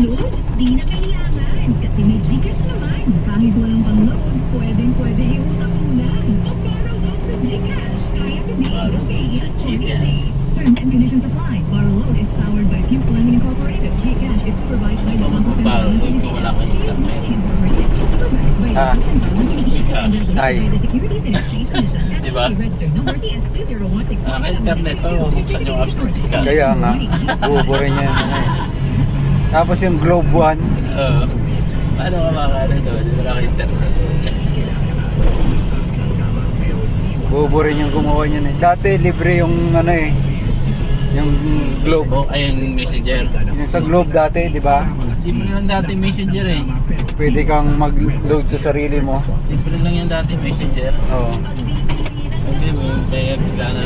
mag-load? Di na kailangan. Kasi may Gcash naman. Kahit walang pang-load, pwedeng-pwede iutang mo lang. O borrow load sa Gcash. Kaya today, pay it for easy. Terms and conditions apply. Borrow load is powered by Fuse Lending Incorporated. Gcash is supervised by the Banco Central Borrow ng load ko, wala kang Philippines. internet. Supervised by the Ah. Banco Central ng Philippines. Ay. By the Securities and Exchange Commission. Diba? Registered number CS20161. Internet pa, bubuksan yung apps ng Gcash. Kaya nga, bubo rin yan. Ano eh. Tapos yung Globe One, Oo. Paano ka makakano doon? Wala kang internet. bubo rin yung gumawa niyan eh. Dati libre yung ano eh, yung Globe. Facebook, ay yung Messenger. Yung sa Globe dati, di ba? Simple lang dati Messenger eh. Pwede kang mag-load sa sarili mo. Simple lang yan dati Messenger. Oo. Okay, kaya bigla na